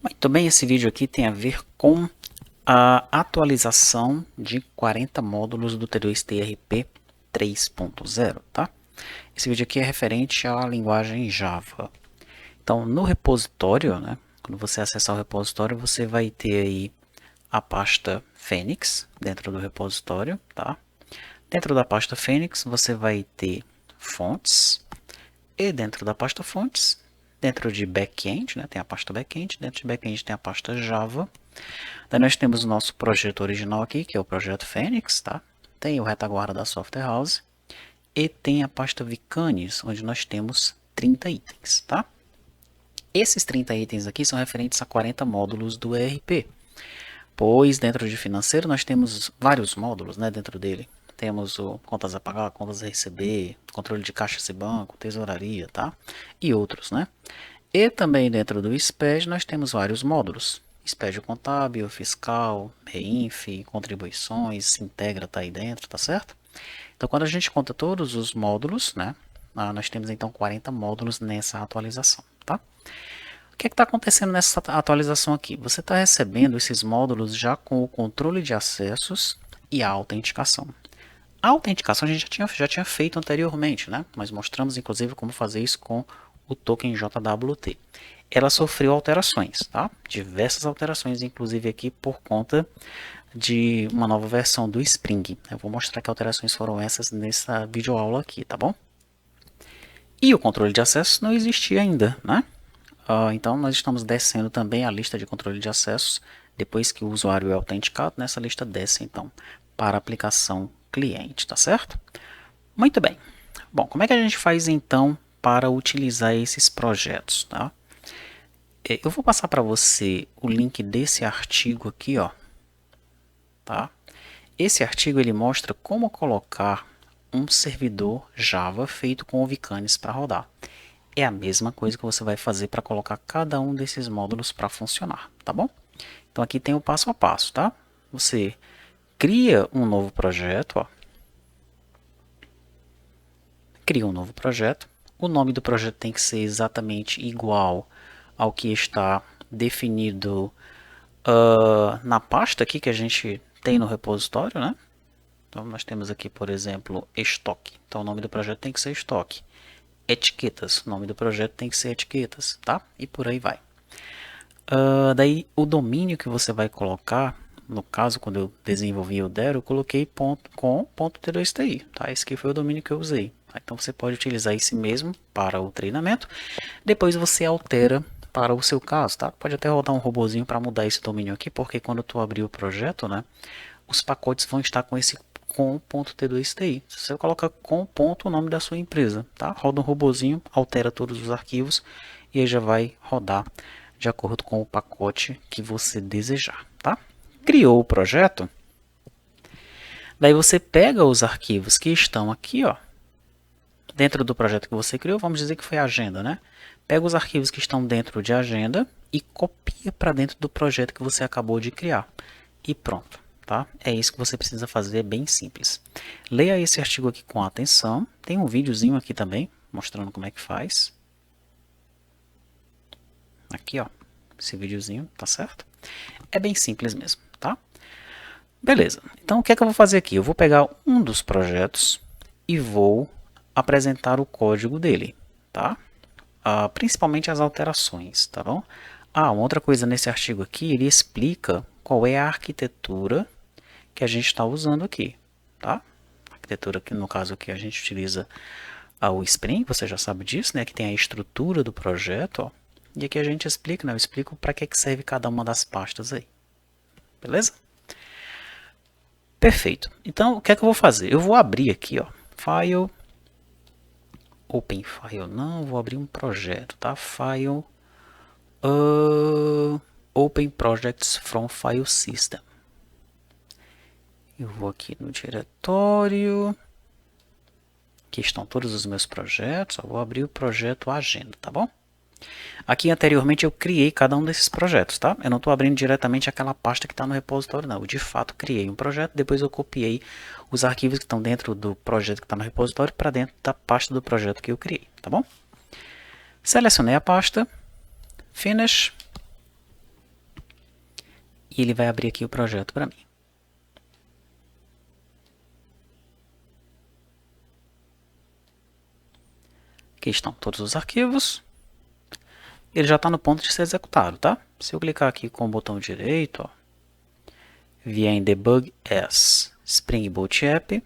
Muito bem, esse vídeo aqui tem a ver com a atualização de 40 módulos do T2TRP 3.0, tá? Esse vídeo aqui é referente à linguagem Java. Então, no repositório, né, quando você acessar o repositório, você vai ter aí a pasta Phoenix dentro do repositório, tá? Dentro da pasta Phoenix, você vai ter fontes, e dentro da pasta fontes, dentro de backend, né, tem a pasta backend, dentro de backend tem a pasta Java. Daí nós temos o nosso projeto original aqui, que é o projeto Phoenix, tá? Tem o retaguarda da Software House e tem a pasta Vicanes, onde nós temos 30 itens, tá? Esses 30 itens aqui são referentes a 40 módulos do ERP, pois dentro de financeiro nós temos vários módulos, né, dentro dele. Temos o contas a pagar, contas a receber, controle de caixas e banco, tesouraria, tá? E outros, né? E também dentro do SPED nós temos vários módulos. SPED contábil, fiscal, reinf, contribuições, se integra, tá aí dentro, tá certo? Então quando a gente conta todos os módulos, né? Nós temos então 40 módulos nessa atualização, tá? O que está acontecendo nessa atualização aqui? Você está recebendo esses módulos já com o controle de acessos e a autenticação. A autenticação a gente já tinha feito anteriormente, né? Nós mostramos inclusive como fazer isso com o token JWT. Ela sofreu alterações, tá? Diversas alterações, inclusive aqui por conta de uma nova versão do Spring. Eu vou mostrar que alterações foram essas nessa videoaula aqui, tá bom? E o controle de acesso não existia ainda, né? Então nós estamos descendo também a lista de controle de acessos. Depois que o usuário é autenticado, nessa lista desce então para a aplicação cliente, tá certo? Muito bem. Bom, como é que a gente faz então para utilizar esses projetos, tá? Eu vou passar para você o link desse artigo aqui, ó, tá? Esse artigo ele mostra como colocar um servidor Java feito com o Vicanes para rodar. É a mesma coisa que você vai fazer para colocar cada um desses módulos para funcionar, tá bom? Então aqui tem o passo a passo, tá? Você cria um novo projeto, ó. Cria um novo projeto. O nome do projeto tem que ser exatamente igual ao que está definido na pasta aqui que a gente tem no repositório, né? Então nós temos aqui, por exemplo, estoque. Então o nome do projeto tem que ser estoque. Etiquetas, o nome do projeto tem que ser etiquetas, tá? E por aí vai. Daí o domínio que você vai colocar, no caso quando eu desenvolvi o Dero, eu coloquei .com.t2ti, tá? Esse aqui foi o domínio que eu usei. Tá? Então você pode utilizar esse mesmo para o treinamento, depois você altera para o seu caso, tá? Pode até rodar um robozinho para mudar esse domínio aqui, porque quando tu abrir o projeto, né, os pacotes vão estar com esse com.t2ti. Você coloca com ponto o nome da sua empresa, tá? Roda um robozinho, altera todos os arquivos e aí já vai rodar de acordo com o pacote que você desejar, tá? Criou o projeto, daí você pega os arquivos que estão aqui, ó, dentro do projeto que você criou, vamos dizer que foi a agenda, né? Pega os arquivos que estão dentro de agenda e copia para dentro do projeto que você acabou de criar. E pronto, tá? É isso que você precisa fazer, é bem simples. Leia esse artigo aqui com atenção. Tem um videozinho aqui também, mostrando como é que faz. Aqui, ó, esse videozinho, tá certo? É bem simples mesmo, tá? Beleza, então o que é que eu vou fazer aqui? Eu vou pegar um dos projetos e vou apresentar o código dele, tá? Principalmente as alterações, tá bom? Uma outra coisa nesse artigo aqui, ele explica qual é a arquitetura que a gente está usando aqui, tá? A arquitetura que no caso aqui a gente utiliza o Spring, você já sabe disso, né? Que tem a estrutura do projeto, ó. E aqui a gente explica, né? Eu explico para que serve cada uma das pastas aí, beleza? Perfeito. Então, o que é que eu vou fazer? Eu vou abrir aqui, ó, File, Open File, não, vou abrir um projeto, tá? File, Open Projects from File System. Eu vou aqui no diretório, aqui estão todos os meus projetos, eu vou abrir o projeto Agenda, tá bom? Aqui anteriormente eu criei cada um desses projetos, tá? Eu não estou abrindo diretamente aquela pasta que está no repositório, não. Eu de fato criei um projeto, depois eu copiei os arquivos que estão dentro do projeto que está no repositório para dentro da pasta do projeto que eu criei, tá bom? Selecionei a pasta, Finish. e ele vai abrir aqui o projeto para mim. Aqui estão todos os arquivos. Ele já está no ponto de ser executado, tá? Se eu clicar aqui com o botão direito, ó, vier em Debug as Spring Boot App,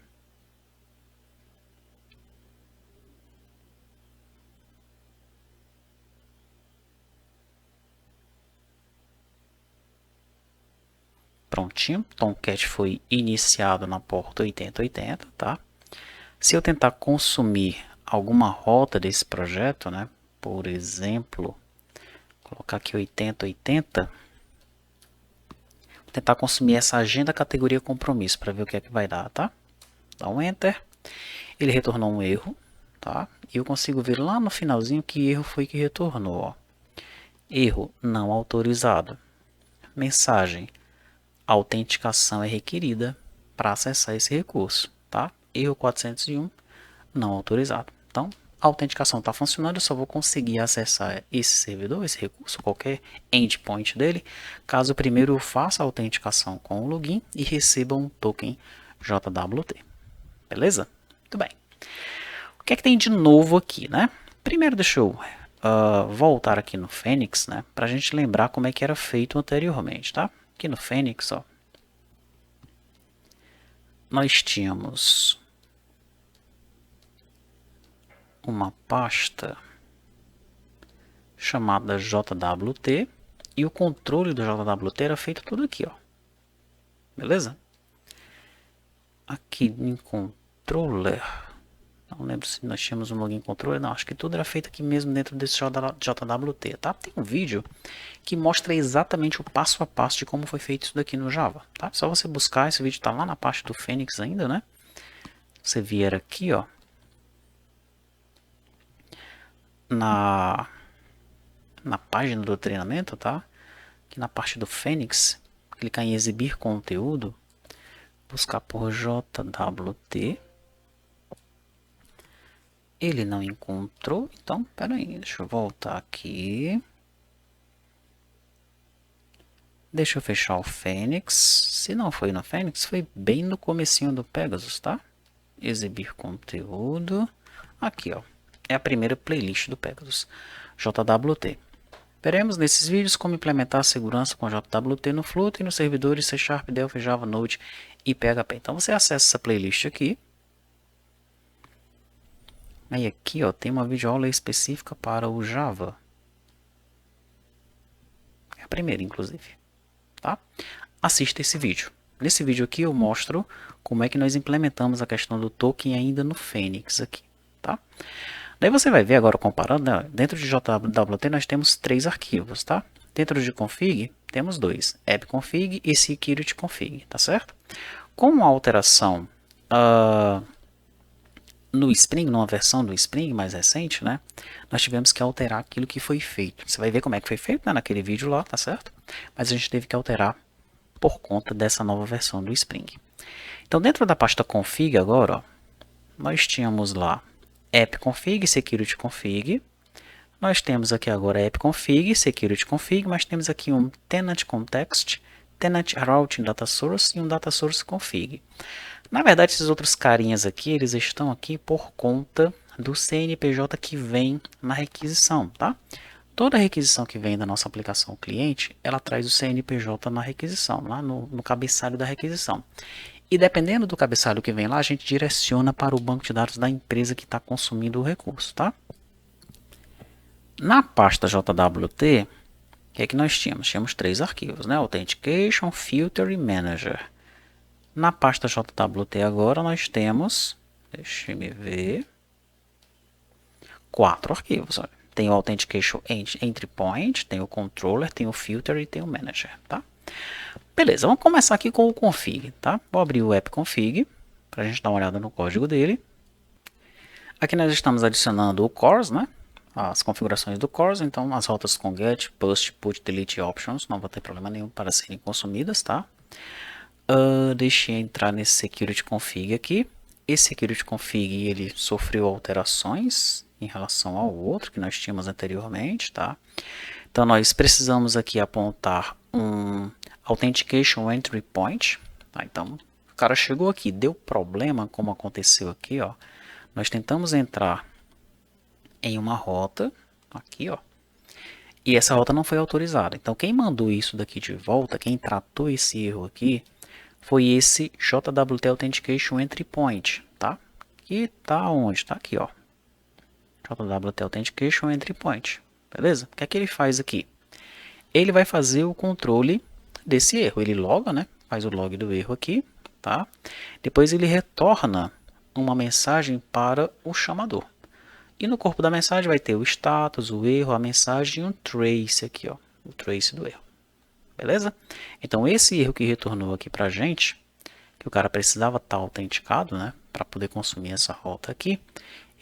prontinho, Tomcat foi iniciado na porta 8080, tá? Se eu tentar consumir alguma rota desse projeto, né? Por exemplo, colocar aqui 8080, vou tentar consumir essa agenda categoria compromisso para ver o que é que vai dar, tá? Dá um Enter, ele retornou um erro, tá? E eu consigo ver lá no finalzinho que erro foi que retornou, ó. Erro não autorizado. Mensagem: autenticação é requerida para acessar esse recurso, tá? Erro 401, não autorizado. Então, a autenticação está funcionando, eu só vou conseguir acessar esse servidor, esse recurso, qualquer endpoint dele, caso primeiro eu faça a autenticação com o login e receba um token JWT. Beleza? Muito bem. O que é que tem de novo aqui, né? Primeiro deixa eu voltar aqui no Phoenix, né? Para a gente lembrar como é que era feito anteriormente, tá? Aqui no Phoenix, ó, nós tínhamos uma pasta chamada JWT e o controle do JWT era feito tudo aqui, ó. Beleza? Aqui em controller, não lembro se nós tínhamos um login controller, não, acho que tudo era feito aqui mesmo dentro desse JWT, tá? Tem um vídeo que mostra exatamente o passo a passo de como foi feito isso daqui no Java, tá? Só você buscar, esse vídeo tá lá na parte do Phoenix ainda, né? Você vier aqui, ó, na página do treinamento, tá? Aqui na parte do Phoenix, clicar em exibir conteúdo, buscar por JWT. Ele não encontrou, então, pera aí, deixa eu voltar aqui. Deixa eu fechar o Phoenix. Se não foi no Phoenix, foi bem no comecinho do Pegasus, tá? Exibir conteúdo. Aqui, ó. É a primeira playlist do Pegasus, JWT. Veremos nesses vídeos como implementar a segurança com JWT no Flutter e nos servidores C#, Delphi, Java, Node e PHP. Então você acessa essa playlist aqui. Aí aqui, ó, tem uma videoaula específica para o Java. É a primeira, inclusive. Tá? Assista esse vídeo. Nesse vídeo aqui eu mostro como é que nós implementamos a questão do token ainda no Phoenix aqui. Tá? Daí você vai ver agora comparando, né? Dentro de JWT nós temos 3 arquivos, tá? Dentro de config temos 2, app.config e security.config, tá certo? Com uma alteração no Spring, numa versão do Spring mais recente, né? Nós tivemos que alterar aquilo que foi feito. Você vai ver como é que foi feito, né, naquele vídeo lá, tá certo? Mas a gente teve que alterar por conta dessa nova versão do Spring. Então dentro da pasta config agora, ó, nós tínhamos lá app.config, security.config. Nós temos aqui agora app.config, security.config, mas temos aqui um tenant context, tenant routing data source e um data source config. Na verdade, esses outros carinhas aqui, eles estão aqui por conta do CNPJ que vem na requisição, tá? Toda requisição que vem da nossa aplicação cliente, ela traz o CNPJ na requisição, lá no cabeçalho da requisição. E dependendo do cabeçalho que vem lá, a gente direciona para o banco de dados da empresa que está consumindo o recurso, tá? Na pasta JWT, o que é que nós tínhamos? Tínhamos 3 arquivos, né? Authentication, Filter e Manager. Na pasta JWT agora nós temos, deixa eu ver, 4 arquivos. Olha. Tem o Authentication Entry Point, tem o Controller, tem o Filter e tem o Manager, tá? Beleza, vamos começar aqui com o config, tá? Vou abrir o app config para a gente dar uma olhada no código dele. Aqui nós estamos adicionando o CORS, né? As configurações do CORS, então as rotas com GET, POST, PUT, DELETE options não vai ter problema nenhum para serem consumidas, tá? Deixa eu entrar nesse security config aqui. Esse security config ele sofreu alterações em relação ao outro que nós tínhamos anteriormente, tá? Então nós precisamos aqui apontar um Authentication Entry Point. Tá? Então, o cara chegou aqui, deu problema, como aconteceu aqui, ó. Nós tentamos entrar em uma rota, aqui, ó. E essa rota não foi autorizada. Então, quem mandou isso daqui de volta, quem tratou esse erro aqui, foi esse JWT Authentication Entry Point, tá? Que tá onde? Tá aqui, ó. JWT Authentication Entry Point. Beleza? O que é que ele faz aqui? Ele vai fazer o controle desse erro. Ele loga, né? Faz o log do erro aqui, tá? Depois ele retorna uma mensagem para o chamador. E no corpo da mensagem vai ter o status, o erro, a mensagem e um trace aqui, ó. O trace do erro. Beleza? Então esse erro que retornou aqui pra gente, que o cara precisava estar autenticado, né? Para poder consumir essa rota aqui,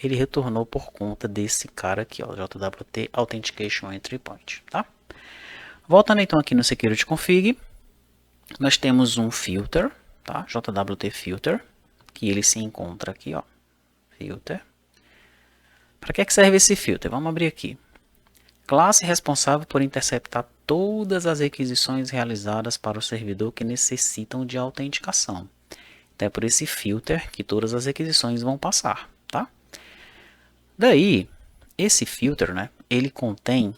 ele retornou por conta desse cara aqui, ó, JWT Authentication Entry Point, tá? Voltando então aqui no Security Config, nós temos um filter, tá? JWT Filter, que ele se encontra aqui, ó, filter. Para que serve esse filter? Vamos abrir aqui. Classe responsável por interceptar todas as requisições realizadas para o servidor que necessitam de autenticação. Então é por esse filter que todas as requisições vão passar, tá? Daí, esse filter, né, ele contém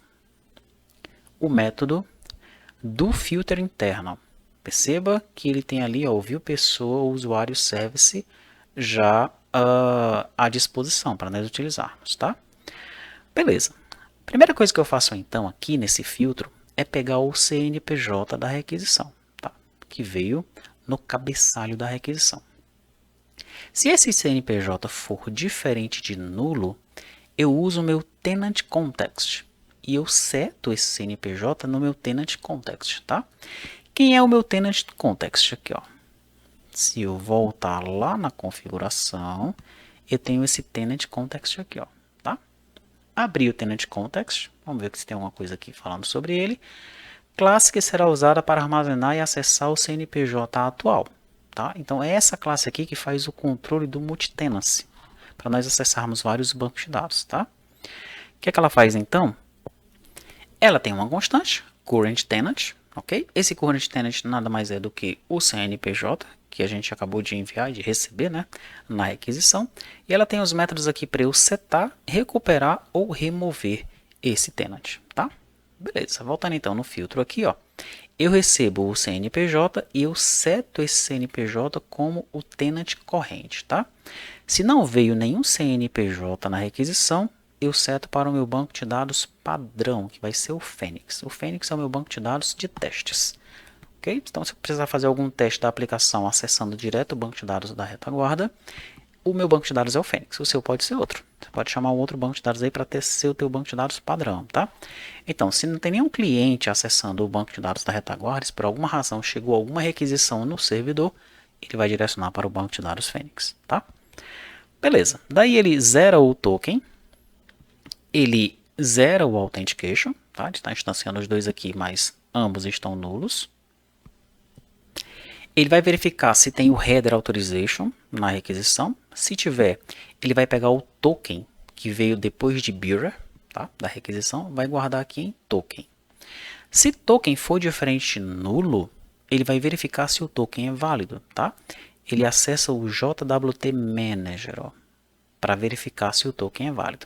o método do filter interno. Perceba que ele tem ali, ó, o view pessoa, o usuário service já à disposição para nós utilizarmos, tá? Beleza. Primeira coisa que eu faço então aqui nesse filtro é pegar o CNPJ da requisição, tá? Que veio no cabeçalho da requisição. Se esse CNPJ for diferente de nulo, eu uso o meu tenant context e eu seto esse CNPJ no meu tenant context, tá? Quem é o meu tenant context aqui, ó? Se eu voltar lá na configuração, eu tenho esse tenant context aqui, ó, tá? Abri o tenant context, vamos ver se tem alguma coisa aqui falando sobre ele. Classe que será usada para armazenar e acessar o CNPJ atual, tá? Então é essa classe aqui que faz o controle do multitenancy, para nós acessarmos vários bancos de dados, tá? O que é que ela faz então? Ela tem uma constante, current tenant, ok? Esse current tenant nada mais é do que o CNPJ, que a gente acabou de enviar e de receber, né, na requisição. E ela tem os métodos aqui para eu setar, recuperar ou remover esse tenant, tá? Beleza, voltando então no filtro aqui, ó. Eu recebo o CNPJ e eu seto esse CNPJ como o tenant corrente, tá? Se não veio nenhum CNPJ na requisição, eu seto para o meu banco de dados padrão, que vai ser o Phoenix. O Phoenix é o meu banco de dados de testes. Okay? Então, se eu precisar fazer algum teste da aplicação acessando direto o banco de dados da retaguarda, o meu banco de dados é o Phoenix. O seu pode ser outro. Você pode chamar um outro banco de dados aí para ser o teu banco de dados padrão, tá? Então, se não tem nenhum cliente acessando o banco de dados da retaguarda, se por alguma razão chegou alguma requisição no servidor, ele vai direcionar para o banco de dados Phoenix, tá? Beleza. Daí ele zera o token, ele zera o authentication, tá? A gente está instanciando os dois aqui, mas ambos estão nulos. Ele vai verificar se tem o header authorization na requisição. Se tiver, ele vai pegar o token que veio depois de bearer, tá? Da requisição, vai guardar aqui em token. Se token for diferente de nulo, ele vai verificar se o token é válido, tá? Ele acessa o JWT Manager, para verificar se o token é válido.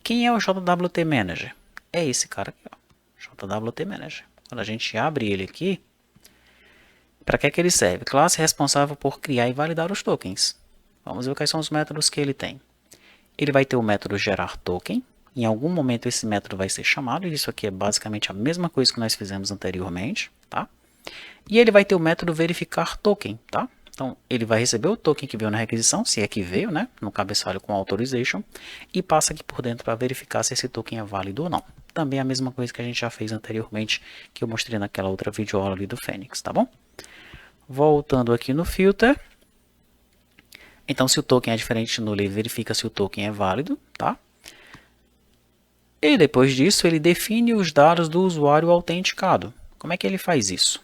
Quem é o JWT Manager? É esse cara aqui, ó, JWT Manager. Quando a gente abre ele aqui, para que ele serve? Classe responsável por criar e validar os tokens. Vamos ver quais são os métodos que ele tem. Ele vai ter o método gerar token. Em algum momento esse método vai ser chamado. Isso aqui é basicamente a mesma coisa que nós fizemos anteriormente, tá? E ele vai ter o método verificar token, tá? Então, ele vai receber o token que veio na requisição, se é que veio, né? No cabeçalho com authorization, e passa aqui por dentro para verificar se esse token é válido ou não. Também é a mesma coisa que a gente já fez anteriormente, que eu mostrei naquela outra videoaula ali do Phoenix, tá bom? Voltando aqui no filter. Então, se o token é diferente de nulo, ele verifica se o token é válido, tá? E depois disso, ele define os dados do usuário autenticado. Como é que ele faz isso?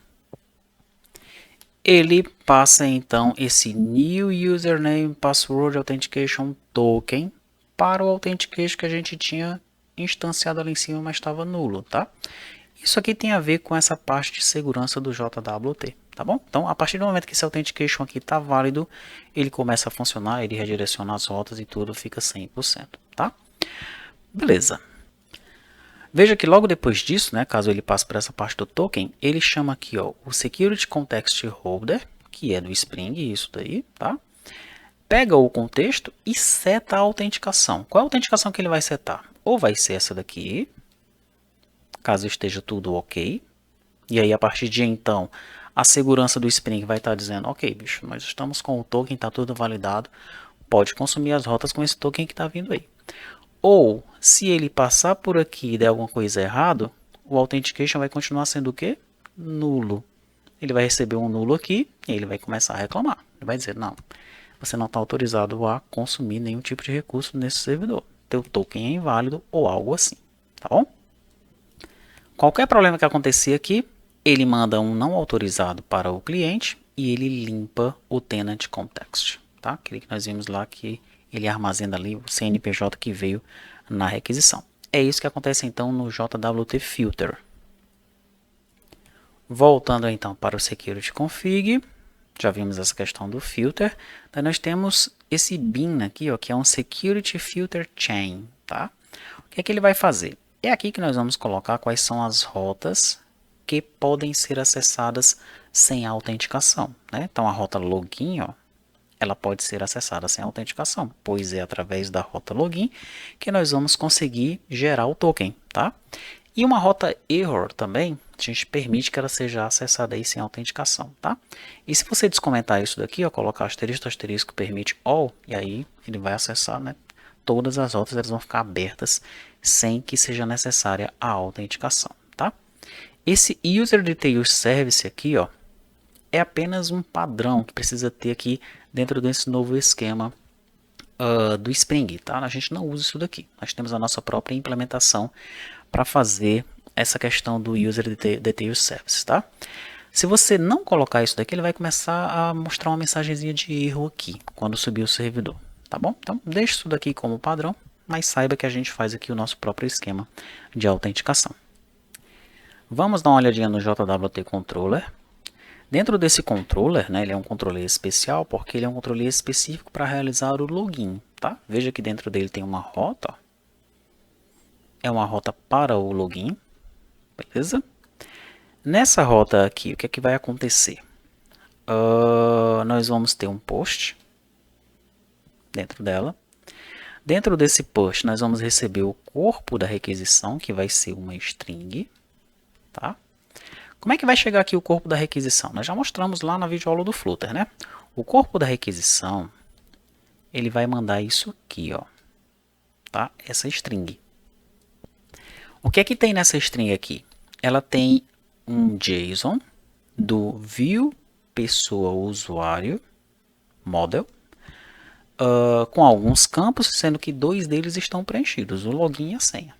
Ele passa então esse New Username Password Authentication Token para o Authentication que a gente tinha instanciado ali em cima, mas estava nulo, tá? Isso aqui tem a ver com essa parte de segurança do JWT, tá bom? Então, a partir do momento que esse Authentication aqui está válido, ele começa a funcionar, ele redireciona as rotas e tudo fica 100%, tá? Beleza. Veja que logo depois disso, né, caso ele passe por essa parte do token, ele chama aqui ó, o Security Context Holder, que é do Spring, isso daí, tá? Pega o contexto e seta a autenticação. Qual é a autenticação que ele vai setar? Ou vai ser essa daqui, caso esteja tudo ok. E aí, a partir de então, a segurança do Spring vai estar dizendo, ok, bicho, nós estamos com o token, está tudo validado, pode consumir as rotas com esse token que está vindo aí. Ou, se ele passar por aqui e der alguma coisa errada, o Authentication vai continuar sendo o quê? Nulo. Ele vai receber um nulo aqui e ele vai começar a reclamar. Ele vai dizer, não, você não está autorizado a consumir nenhum tipo de recurso nesse servidor. Teu token é inválido ou algo assim, tá bom? Qualquer problema que acontecer aqui, ele manda um não autorizado para o cliente e ele limpa o tenant context, tá? Aquele que nós vimos lá que ele armazena ali o CNPJ que veio na requisição. É isso que acontece então no JWT Filter. Voltando então para o Security Config, já vimos essa questão do filter. Daí nós temos esse bin aqui, ó, que é um Security Filter Chain, tá? O que é que ele vai fazer? É aqui que nós vamos colocar quais são as rotas que podem ser acessadas sem autenticação, né? Então a rota login, ó, ela pode ser acessada sem autenticação, pois é através da rota login que nós vamos conseguir gerar o token, tá? E uma rota error também, a gente permite que ela seja acessada aí sem autenticação, tá? E se você descomentar isso daqui, ó, colocar asterisco permite all, e aí ele vai acessar, né? Todas as rotas elas vão ficar abertas sem que seja necessária a autenticação, tá? Esse User Details Service aqui, ó, é apenas um padrão que precisa ter aqui dentro desse novo esquema do Spring, tá? A gente não usa isso daqui. Nós temos a nossa própria implementação para fazer essa questão do User Details Service, tá? Se você não colocar isso daqui, ele vai começar a mostrar uma mensagenzinha de erro aqui, quando subir o servidor, tá bom? Então, deixe isso daqui como padrão, mas saiba que a gente faz aqui o nosso próprio esquema de autenticação. Vamos dar uma olhadinha no JWT Controller. Dentro desse controller, né, ele é um controller especial porque ele é um controller específico para realizar o login, tá? Veja que dentro dele tem uma rota, ó. É uma rota para o login, beleza? Nessa rota aqui, o que é que vai acontecer? Nós vamos ter um post dentro dela. Dentro desse post, nós vamos receber o corpo da requisição, que vai ser uma string, tá? Como é que vai chegar aqui o corpo da requisição? Nós já mostramos lá na videoaula do Flutter, né? O corpo da requisição, ele vai mandar isso aqui, ó, tá? Essa string. O que é que tem nessa string aqui? Ela tem um JSON do view pessoa usuário model com alguns campos, sendo que 2 deles estão preenchidos, o login e a senha,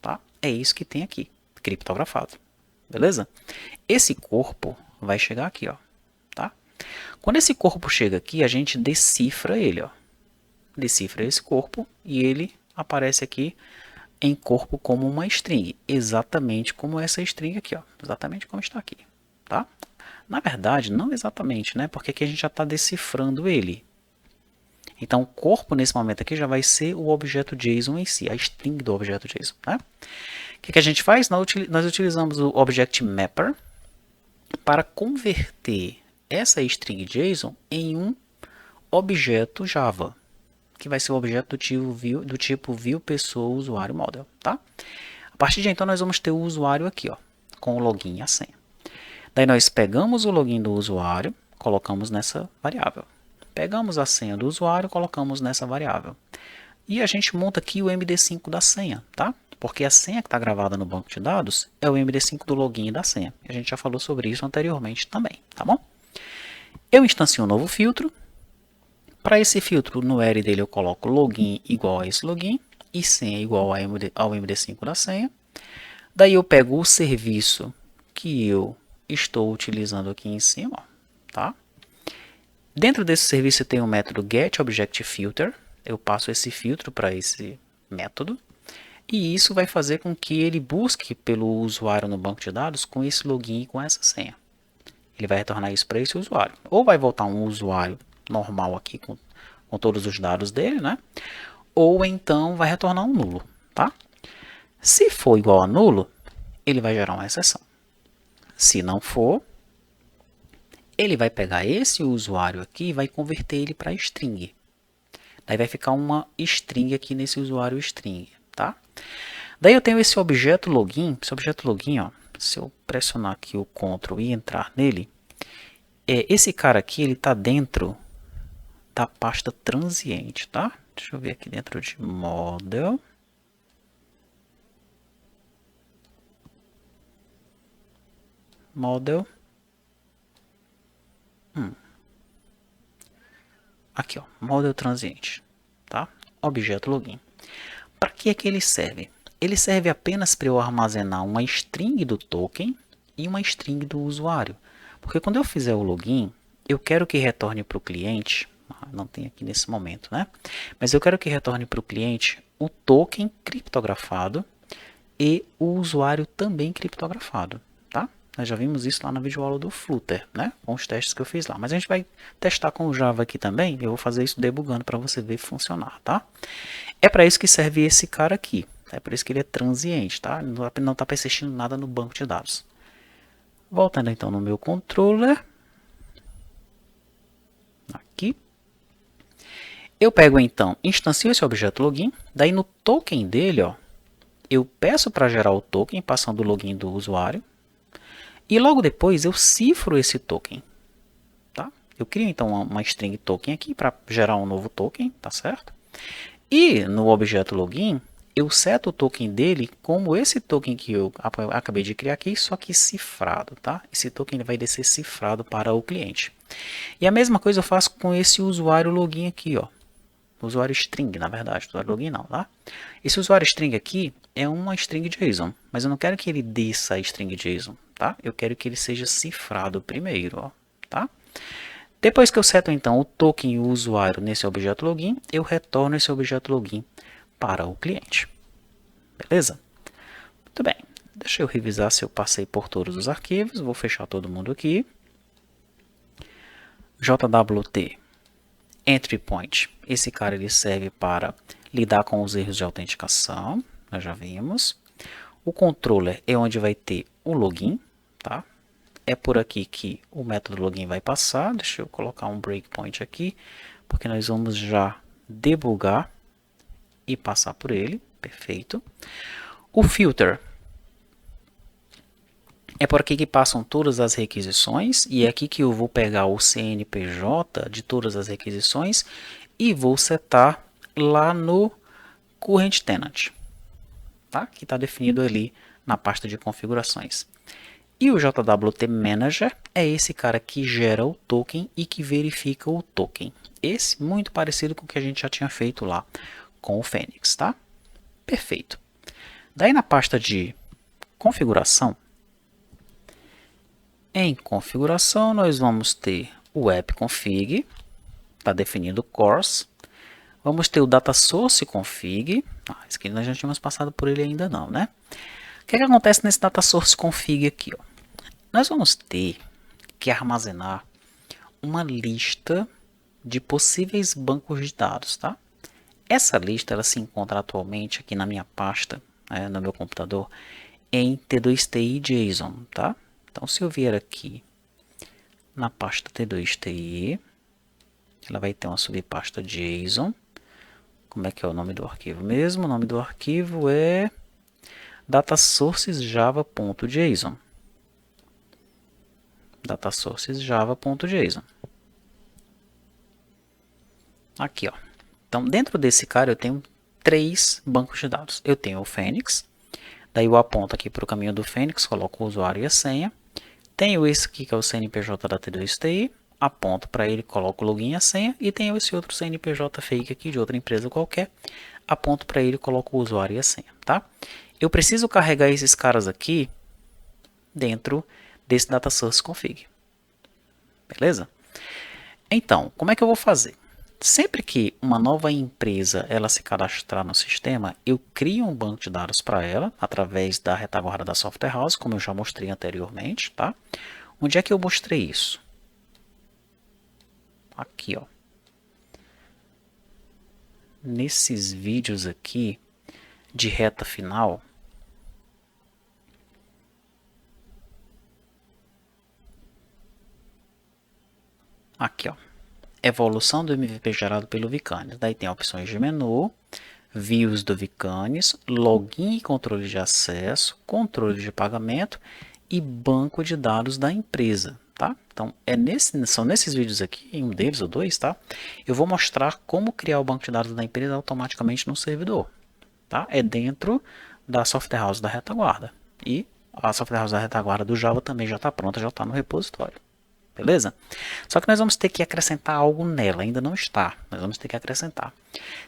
tá? É isso que tem aqui, criptografado. Beleza? Esse corpo vai chegar aqui, ó, tá? Quando esse corpo chega aqui, a gente decifra ele, ó. Decifra esse corpo e ele aparece aqui em corpo como uma string, exatamente como essa string aqui, ó, exatamente como está aqui, tá? Na verdade, não exatamente, né? Porque aqui a gente já está decifrando ele. Então, o corpo nesse momento aqui já vai ser o objeto JSON em si, a string do objeto JSON, né? O que a gente faz? Nós utilizamos o Object Mapper para converter essa string JSON em um objeto Java, que vai ser o objeto do tipo view pessoa usuário model, tá? A partir de então nós vamos ter o usuário aqui, ó, com o login e a senha. Daí nós pegamos o login do usuário, colocamos nessa variável. Pegamos a senha do usuário, colocamos nessa variável. E a gente monta aqui o MD5 da senha, tá? Porque a senha que está gravada no banco de dados é o MD5 do login e da senha. A gente já falou sobre isso anteriormente também, tá bom? Eu instancio um novo filtro. Para esse filtro, no array dele eu coloco login igual a esse login e senha igual ao MD5 da senha. Daí eu pego o serviço que eu estou utilizando aqui em cima, tá? Dentro desse serviço eu tenho o método getObjectFilter. Eu passo esse filtro para esse método. E isso vai fazer com que ele busque pelo usuário no banco de dados com esse login e com essa senha. Ele vai retornar isso para esse usuário. Ou vai voltar um usuário normal aqui com todos os dados dele, né? Ou então vai retornar um nulo, tá? Se for igual a nulo, ele vai gerar uma exceção. Se não for, ele vai pegar esse usuário aqui e vai converter ele para string. Daí vai ficar uma string aqui nesse usuário string, tá? Daí eu tenho esse objeto login. Esse objeto login, ó, se eu pressionar aqui o Ctrl e entrar nele, esse cara aqui ele está dentro da pasta transiente, tá? Deixa eu ver aqui dentro de model. Model. Aqui, ó, model transiente, tá? Objeto login. Para que é que ele serve? Ele serve apenas para eu armazenar uma string do token e uma string do usuário. Porque quando eu fizer o login, eu quero que retorne para o cliente, não tem aqui nesse momento, né? Mas eu quero que retorne para o cliente o token criptografado e o usuário também criptografado, tá? Nós já vimos isso lá na videoaula do Flutter, né? Com os testes que eu fiz lá. Mas a gente vai testar com o Java aqui também. Eu vou fazer isso debugando para você ver funcionar, tá? É para isso que serve esse cara aqui. É por isso que ele é transiente, tá? Não está persistindo nada no banco de dados. Voltando então no meu controller. Aqui. Eu pego então, instancio esse objeto login. Daí no token dele, ó, eu peço para gerar o token passando o login do usuário. E logo depois eu cifro esse token. Tá? Eu crio então uma string token aqui para gerar um novo token, tá certo? E no objeto login, eu seto o token dele como esse token que eu acabei de criar aqui, só que cifrado, tá? Esse token vai descer cifrado para o cliente. E a mesma coisa eu faço com esse usuário login aqui, ó. Usuário string, na verdade, usuário login não, tá? Esse usuário string aqui é uma string JSON, mas eu não quero que ele desça a string JSON, tá? Eu quero que ele seja cifrado primeiro, ó, tá? Depois que eu seto então o token e o usuário nesse objeto login, eu retorno esse objeto login para o cliente. Beleza? Muito bem. Deixa eu revisar se eu passei por todos os arquivos. Vou fechar todo mundo aqui. JWT Entry Point. Esse cara ele serve para lidar com os erros de autenticação. Nós já vimos. O controller é onde vai ter o login, tá? É por aqui que o método login vai passar. Deixa eu colocar um breakpoint aqui, porque nós vamos já debugar e passar por ele. Perfeito. O filter é por aqui que passam todas as requisições e é aqui que eu vou pegar o CNPJ de todas as requisições e vou setar lá no current tenant, tá? Que está definido ali na pasta de configurações. E o JWT Manager é esse cara que gera o token e que verifica o token. Esse muito parecido com o que a gente já tinha feito lá com o Fênix, tá? Perfeito. Daí na pasta de configuração, em configuração nós vamos ter o app-config, está definido o course. Vamos ter o data source config. Esse aqui nós já tínhamos passado por ele ainda não, né? O que acontece nesse data source config aqui, ó? Nós vamos ter que armazenar uma lista de possíveis bancos de dados, tá? Essa lista ela se encontra atualmente aqui na minha pasta, no meu computador, em T2TI JSON, tá? Então, se eu vier aqui na pasta T2TI, ela vai ter uma subpasta JSON. Como é que é o nome do arquivo mesmo? O nome do arquivo é datasourcesjava.json. datasourcesjava.json. Aqui, ó. Então, dentro desse cara eu tenho 3 bancos de dados. Eu tenho o Fênix, daí eu aponto aqui para o caminho do Fênix, coloco o usuário e a senha. Tenho esse aqui que é o CNPJ da T2TI, aponto para ele, coloco o login e a senha. E tenho esse outro CNPJ fake aqui de outra empresa qualquer, aponto para ele, coloco o usuário e a senha, tá? Eu preciso carregar esses caras aqui dentro desse data source config. Beleza? Então, como é que eu vou fazer? Sempre que uma nova empresa ela se cadastrar no sistema, eu crio um banco de dados para ela através da retaguarda da Software House, como eu já mostrei anteriormente, tá? Onde é que eu mostrei isso? Aqui, ó. Nesses vídeos aqui de reta final, aqui, ó. Evolução do MVP gerado pelo Vcanis. Daí tem opções de menu, views do Vcanis, login e controle de acesso, controle de pagamento e banco de dados da empresa, tá? Então, são nesses vídeos aqui, em um deles ou dois, tá? Eu vou mostrar como criar o banco de dados da empresa automaticamente no servidor, tá? É dentro da Software House da retaguarda. E a Software House da retaguarda do Java também já está pronta, já está no repositório. Beleza? Só que nós vamos ter que acrescentar algo nela, ainda não está, nós vamos ter que acrescentar.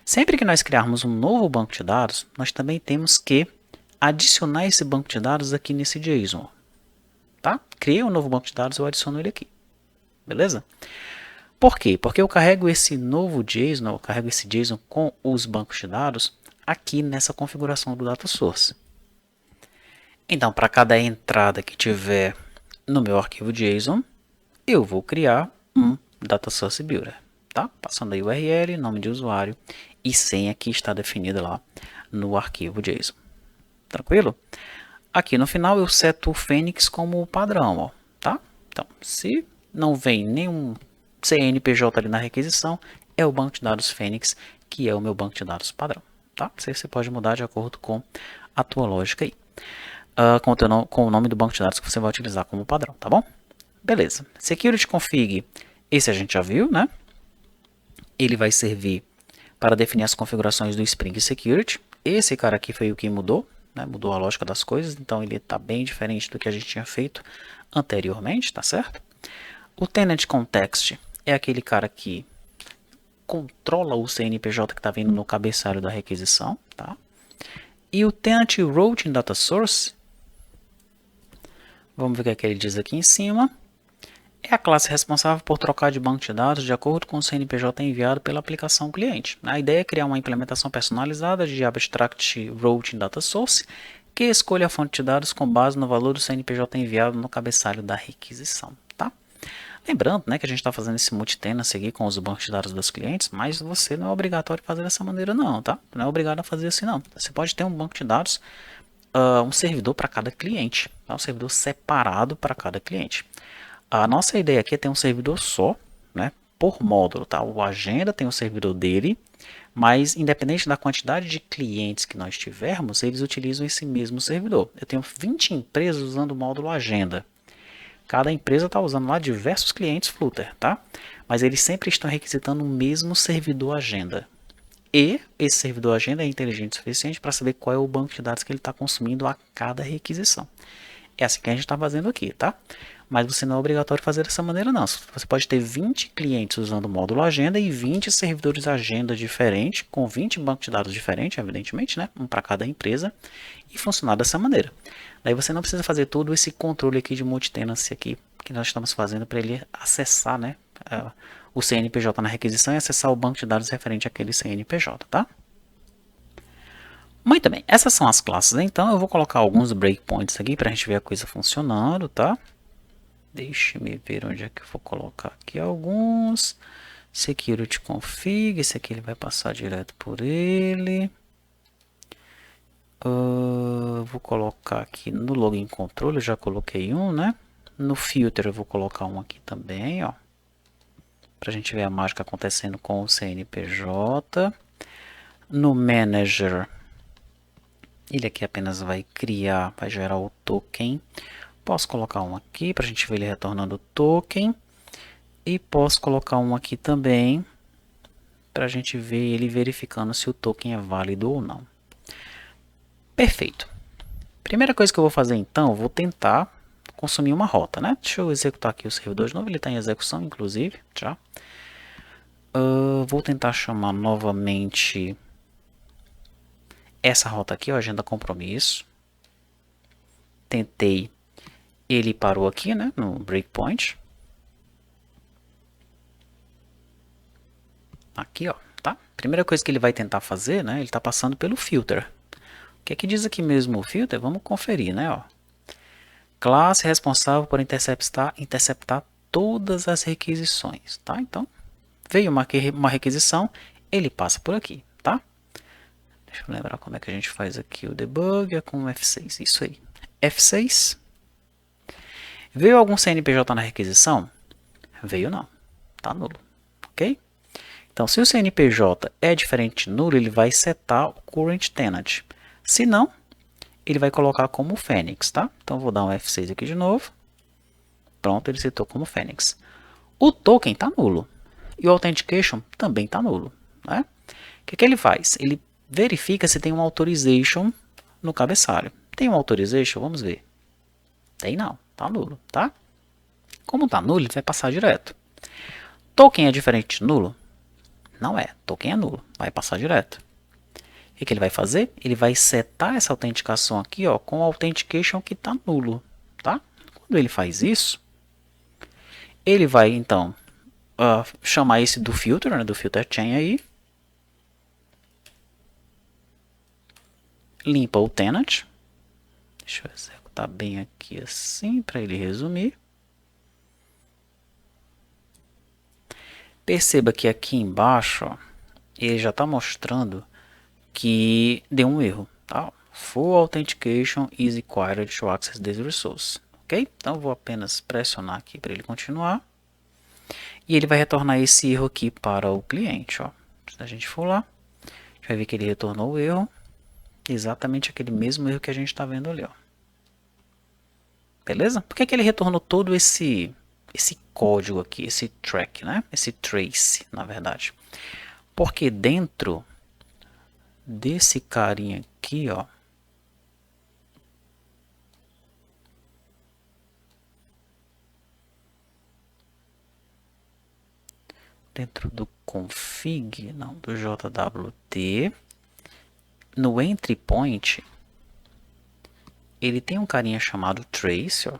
Sempre que nós criarmos um novo banco de dados, nós também temos que adicionar esse banco de dados aqui nesse JSON. Tá? Criei um novo banco de dados, eu adiciono ele aqui. Beleza? Por quê? Porque eu carrego esse novo JSON, eu carrego esse JSON com os bancos de dados aqui nessa configuração do data source. Então, para cada entrada que tiver no meu arquivo JSON, eu vou criar um Data Source Builder, tá? Passando aí o URL, nome de usuário e senha que está definida lá no arquivo JSON. Tranquilo? Aqui no final eu seto o Fênix como padrão, ó, tá? Então, se não vem nenhum CNPJ ali na requisição, é o banco de dados Fênix, que é o meu banco de dados padrão, tá? Você pode mudar de acordo com a tua lógica aí. Com o nome do banco de dados que você vai utilizar como padrão, tá bom? Beleza. Security config, esse a gente já viu, né? Ele vai servir para definir as configurações do Spring Security. Esse cara aqui foi o que mudou, né? Mudou a lógica das coisas, então ele está bem diferente do que a gente tinha feito anteriormente, tá certo? O Tenant Context é aquele cara que controla o CNPJ que está vindo no cabeçalho da requisição, tá? E o Tenant Routing Data Source, vamos ver o que ele diz aqui em cima. É a classe responsável por trocar de banco de dados de acordo com o CNPJ enviado pela aplicação cliente. A ideia é criar uma implementação personalizada de Abstract Routing Data Source que escolha a fonte de dados com base no valor do CNPJ enviado no cabeçalho da requisição. Tá? Lembrando, né, que a gente está fazendo esse multi-tenancy aqui com os bancos de dados dos clientes, mas você não é obrigatório fazer dessa maneira não, tá? Não é obrigado a fazer assim não. Você pode ter um banco de dados, um servidor para cada cliente, tá? Um servidor separado para cada cliente. A nossa ideia aqui é ter um servidor só, né, por módulo, tá? O Agenda tem o servidor dele, mas independente da quantidade de clientes que nós tivermos, eles utilizam esse mesmo servidor. Eu tenho 20 empresas usando o módulo Agenda. Cada empresa está usando lá diversos clientes Flutter, tá? Mas eles sempre estão requisitando o mesmo servidor Agenda. E esse servidor Agenda é inteligente o suficiente para saber qual é o banco de dados que ele está consumindo a cada requisição. É assim que a gente está fazendo aqui, tá? Mas você não é obrigatório fazer dessa maneira não. Você pode ter 20 clientes usando o módulo Agenda e 20 servidores Agenda diferentes, com 20 bancos de dados diferentes, evidentemente, né? Um para cada empresa, e funcionar dessa maneira. Daí você não precisa fazer todo esse controle aqui de multi-tenancy aqui, que nós estamos fazendo para ele acessar, né? O CNPJ na requisição e acessar o banco de dados referente àquele CNPJ, tá? Muito bem, essas são as classes, então eu vou colocar alguns breakpoints aqui para a gente ver a coisa funcionando, tá? Deixe-me ver onde é que eu vou colocar aqui alguns. Security config, esse aqui ele vai passar direto por ele. Vou colocar aqui no login control, eu já coloquei um, né? No filter eu vou colocar um aqui também, ó. Pra gente ver a mágica acontecendo com o CNPJ. No manager, ele aqui apenas vai criar, vai gerar o token. Posso colocar um aqui para a gente ver ele retornando o token. E posso colocar um aqui também para a gente ver ele verificando se o token é válido ou não. Perfeito. Primeira coisa que eu vou fazer então, eu vou tentar consumir uma rota, né? Deixa eu executar aqui o servidor de novo, ele está em execução inclusive, já. Vou tentar chamar novamente essa rota aqui, ó, agenda compromisso. Tentei, ele parou aqui, né, no breakpoint. Aqui, ó, tá? Primeira coisa que ele vai tentar fazer, né? Ele está passando pelo filter. O que é que diz aqui mesmo o filter? Vamos conferir, né? Ó. Classe responsável por interceptar todas as requisições, tá? Então, veio uma requisição, ele passa por aqui, tá? Deixa eu lembrar como é que a gente faz aqui o debug, é com o F6, isso aí. F6. Veio algum CNPJ na requisição? Veio não, tá nulo, ok? Então, se o CNPJ é diferente de nulo, ele vai setar o current tenant. Se não, ele vai colocar como Phoenix, tá? Então, vou dar um F6 aqui de novo. Pronto, ele setou como Phoenix. O token está nulo. E o Authentication também está nulo, né? O que ele faz? Ele verifica se tem um Authorization no cabeçalho. Tem um Authorization? Vamos ver. Tem não, está nulo, tá? Como está nulo, ele vai passar direto. Token é diferente de nulo? Não é, token é nulo, vai passar direto. O que ele vai fazer? Ele vai setar essa autenticação aqui, ó, com o Authentication que está nulo, tá? Quando ele faz isso, ele vai então chamar esse do filter, né, do filter chain aí, limpa o tenant, deixa eu executar bem aqui assim para ele resumir. Perceba que aqui embaixo, ó, ele já está mostrando que deu um erro, tá? Full authentication is required to access this resource, ok? Então vou apenas pressionar aqui para ele continuar e ele vai retornar esse erro aqui para o cliente, ó. Se a gente for lá, a gente vai ver que ele retornou o erro, exatamente aquele mesmo erro que a gente está vendo ali, ó. Beleza? Por que ele retornou todo esse código aqui, esse track, né? Esse trace, na verdade. Porque dentro desse carinha aqui, ó, dentro do config, não, do JWT, no entry point, ele tem um carinha chamado trace, ó,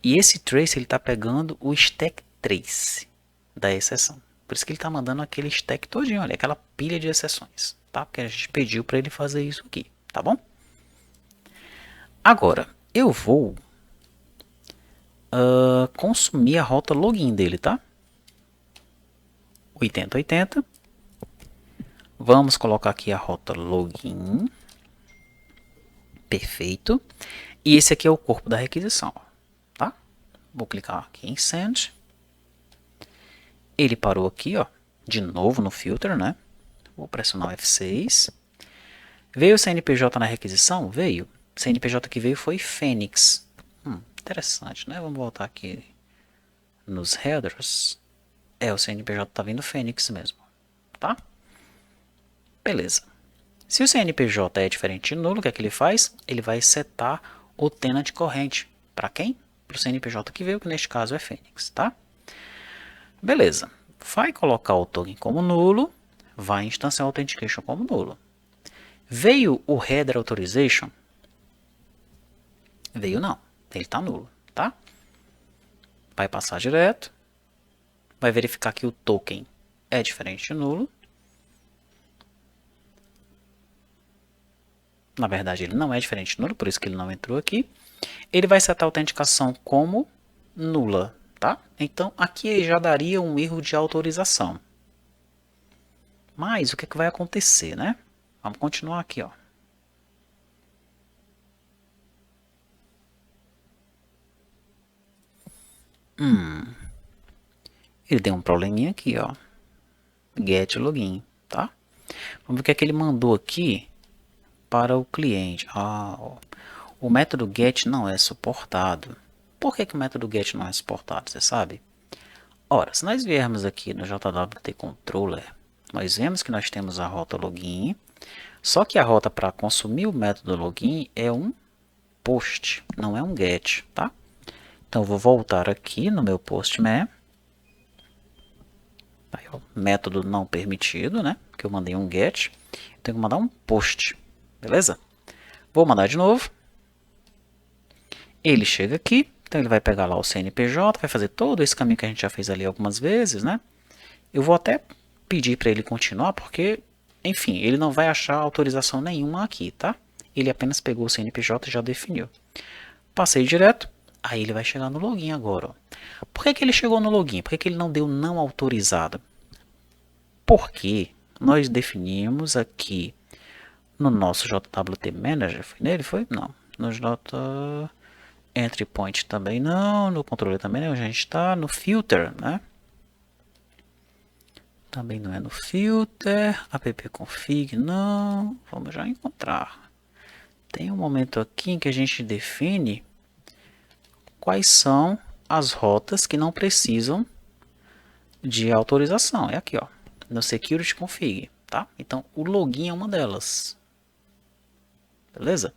e esse trace ele está pegando o stack trace da exceção. Por isso que ele está mandando aquele stack todinho, olha, aquela pilha de exceções, tá? Porque a gente pediu para ele fazer isso aqui, tá bom? Agora, eu vou consumir a rota login dele, tá? 8080. Vamos colocar aqui a rota login. Perfeito. E esse aqui é o corpo da requisição, tá? Vou clicar aqui em Send. Ele parou aqui, ó, de novo no filter, né? Vou pressionar o F6. Veio o CNPJ na requisição? Veio. O CNPJ que veio foi Phoenix. Interessante, né? Vamos voltar aqui nos headers. O CNPJ tá vindo Phoenix mesmo, tá? Beleza. Se o CNPJ é diferente de nulo, o que é que ele faz? Ele vai setar o tenant corrente. Para quem? Para o CNPJ que veio, que neste caso é Phoenix, tá? Beleza. Vai colocar o token como nulo, vai instanciar o Authentication como nulo. Veio o Header Authorization? Veio não, ele está nulo, tá? Vai passar direto, vai verificar que o token é diferente de nulo. Na verdade, ele não é diferente de nulo, por isso que ele não entrou aqui. Ele vai setar a autenticação como nula, tá? Então, aqui ele já daria um erro de autorização. Mas, o que, é que vai acontecer, né? Vamos continuar aqui, ó. Ele deu um probleminha aqui, ó. Get login, tá? Vamos ver o que é que ele mandou aqui para o cliente. Ó, o método get não é suportado. Por que o método get não é suportado, você sabe? Ora, se nós viermos aqui no JWT Controller, nós vemos que nós temos a rota login, só que a rota para consumir o método login é um post, não é um get, tá? Então, eu vou voltar aqui no meu postman. Aí, ó, método não permitido, né? Que eu mandei um get. Eu tenho que mandar um post, beleza? Vou mandar de novo. Ele chega aqui, então ele vai pegar lá o CNPJ, vai fazer todo esse caminho que a gente já fez ali algumas vezes, né? Eu vou até pedir para ele continuar, porque, enfim, ele não vai achar autorização nenhuma aqui, tá? Ele apenas pegou o CNPJ e já definiu. Passei direto, aí ele vai chegar no login agora. Ó. Por que ele chegou no login? Por que ele não deu não autorizado? Porque nós definimos aqui no nosso JWT Manager, foi nele? Foi? Não. No Entry Point também não, no controle também não, a gente está no Filter, né? Também não é no Filter, appconfig não, vamos já encontrar. Tem um momento aqui em que a gente define quais são as rotas que não precisam de autorização. É aqui, ó, no Security Config, tá? Então, o login é uma delas. Beleza?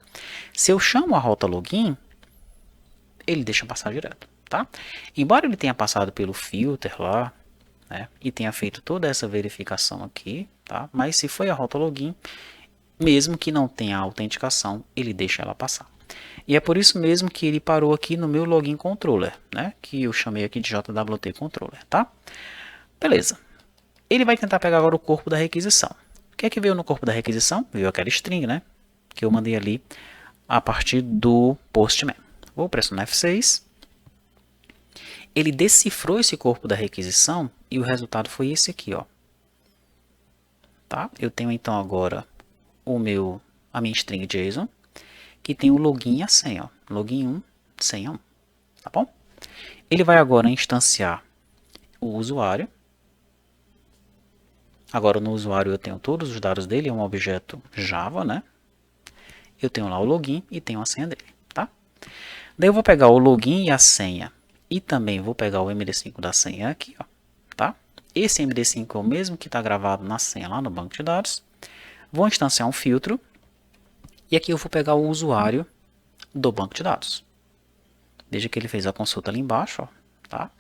Se eu chamo a rota login, ele deixa passar direto, tá? Embora ele tenha passado pelo filter lá, né, e tenha feito toda essa verificação aqui, tá? Mas se foi a rota login, mesmo que não tenha autenticação, ele deixa ela passar. E é por isso mesmo que ele parou aqui no meu login controller, né? Que eu chamei aqui de JWT controller, tá? Beleza. Ele vai tentar pegar agora o corpo da requisição. O que é que veio no corpo da requisição? Veio aquela string, né? Que eu mandei ali a partir do Postman. Vou pressionar F6. Ele decifrou esse corpo da requisição e o resultado foi esse aqui, ó. Tá? Eu tenho então agora a minha string JSON, que tem o login e a senha, ó. Login 1, senha 1, tá bom? Ele vai agora instanciar o usuário. Agora no usuário eu tenho todos os dados dele, é um objeto Java, né? Eu tenho lá o login e tenho a senha dele, tá? Daí eu vou pegar o login e a senha e também vou pegar o MD5 da senha aqui, ó, tá? Esse MD5 é o mesmo que está gravado na senha lá no banco de dados. Vou instanciar um filtro e aqui eu vou pegar o usuário do banco de dados. Desde que ele fez a consulta ali embaixo, ó, tá?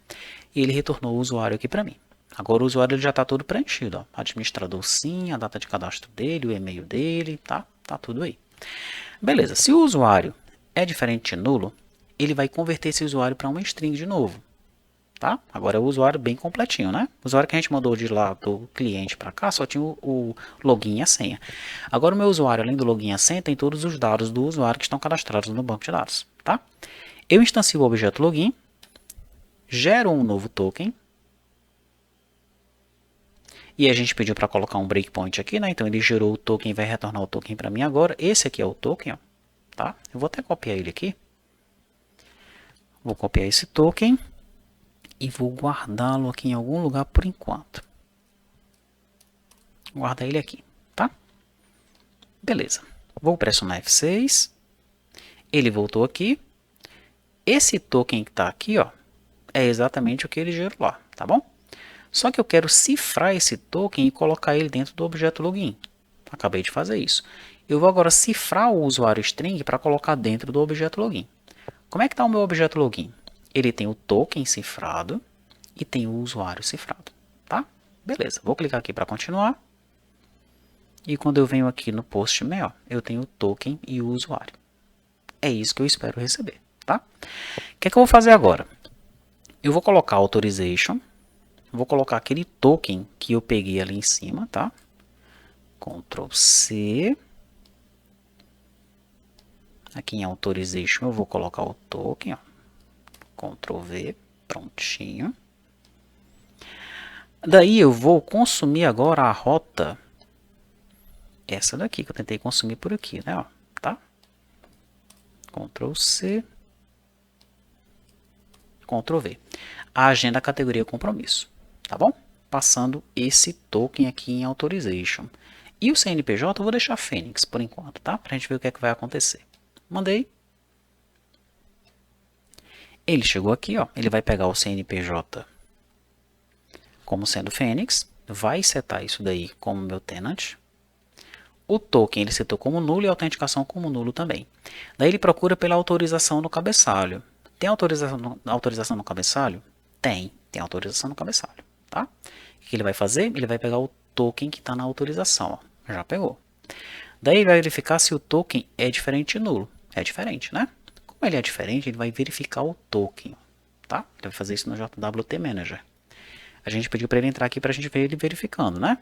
E ele retornou o usuário aqui para mim. Agora o usuário ele já está todo preenchido, ó. Administrador sim, a data de cadastro dele, o e-mail dele, tá? Tá tudo aí. Beleza, se o usuário é diferente de nulo, ele vai converter esse usuário para uma string de novo. Tá? Agora é o usuário bem completinho, né? O usuário que a gente mandou de lá do cliente para cá só tinha o login e a senha. Agora o meu usuário, além do login e a senha, tem todos os dados do usuário que estão cadastrados no banco de dados. Tá? Eu instancio o objeto login, gero um novo token, e a gente pediu para colocar um breakpoint aqui, né? Então ele gerou o token e vai retornar o token para mim agora. Esse aqui é o token, ó, tá? Eu vou até copiar ele aqui. Vou copiar esse token e vou guardá-lo aqui em algum lugar por enquanto. Guarda ele aqui, tá? Beleza. Vou pressionar F6. Ele voltou aqui. Esse token que está aqui, ó, é exatamente o que ele gerou lá, tá bom? Só que eu quero cifrar esse token e colocar ele dentro do objeto login. Acabei de fazer isso. Eu vou agora cifrar o usuário string para colocar dentro do objeto login. Como é que está o meu objeto login? Ele tem o token cifrado e tem o usuário cifrado, tá? Beleza, vou clicar aqui para continuar. E quando eu venho aqui no Postman, ó, eu tenho o token e o usuário. É isso que eu espero receber, tá? O que é que eu vou fazer agora? Eu vou colocar authorization. Vou colocar aquele token que eu peguei ali em cima, tá? Ctrl C. Aqui em Authorization eu vou colocar o token, ó. Ctrl V, prontinho. Daí eu vou consumir agora a rota. Essa daqui que eu tentei consumir por aqui, né? Ó, tá? Ctrl C. Ctrl V. A agenda categoria compromisso. Tá bom? Passando esse token aqui em Authorization. E o CNPJ eu vou deixar Phoenix por enquanto, tá? Pra gente ver o que é que vai acontecer. Mandei. Ele chegou aqui, ó. Ele vai pegar o CNPJ como sendo Phoenix. Vai setar isso daí como meu tenant. O token ele setou como nulo e a autenticação como nulo também. Daí ele procura pela autorização no cabeçalho. Tem autorização no cabeçalho? Tem autorização no cabeçalho. Tá? O que ele vai fazer? Ele vai pegar o token que está na autorização. Ó. Já pegou. Daí ele vai verificar se o token é diferente de nulo. É diferente, né? Como ele é diferente, ele vai verificar o token. Tá? Ele vai fazer isso no JWT Manager. A gente pediu para ele entrar aqui para a gente ver ele verificando, né?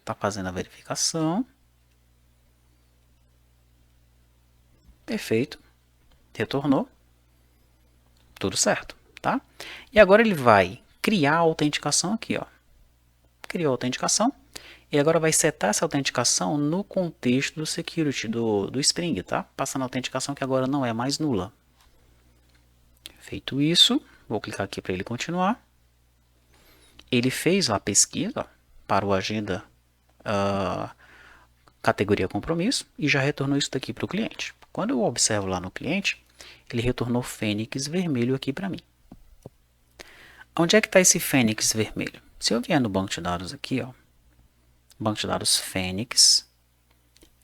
Tá fazendo a verificação. Perfeito. Retornou. Tudo certo, tá? E agora ele vai criar a autenticação aqui, ó. Criou a autenticação. E agora vai setar essa autenticação no contexto do security, do Spring, tá? Passando a autenticação que agora não é mais nula. Feito isso, vou clicar aqui para ele continuar. Ele fez a pesquisa para o agenda categoria compromisso e já retornou isso daqui para o cliente. Quando eu observo lá no cliente, ele retornou Fênix vermelho aqui para mim. Onde é que está esse Fênix vermelho? Se eu vier no banco de dados aqui, ó, banco de dados Fênix,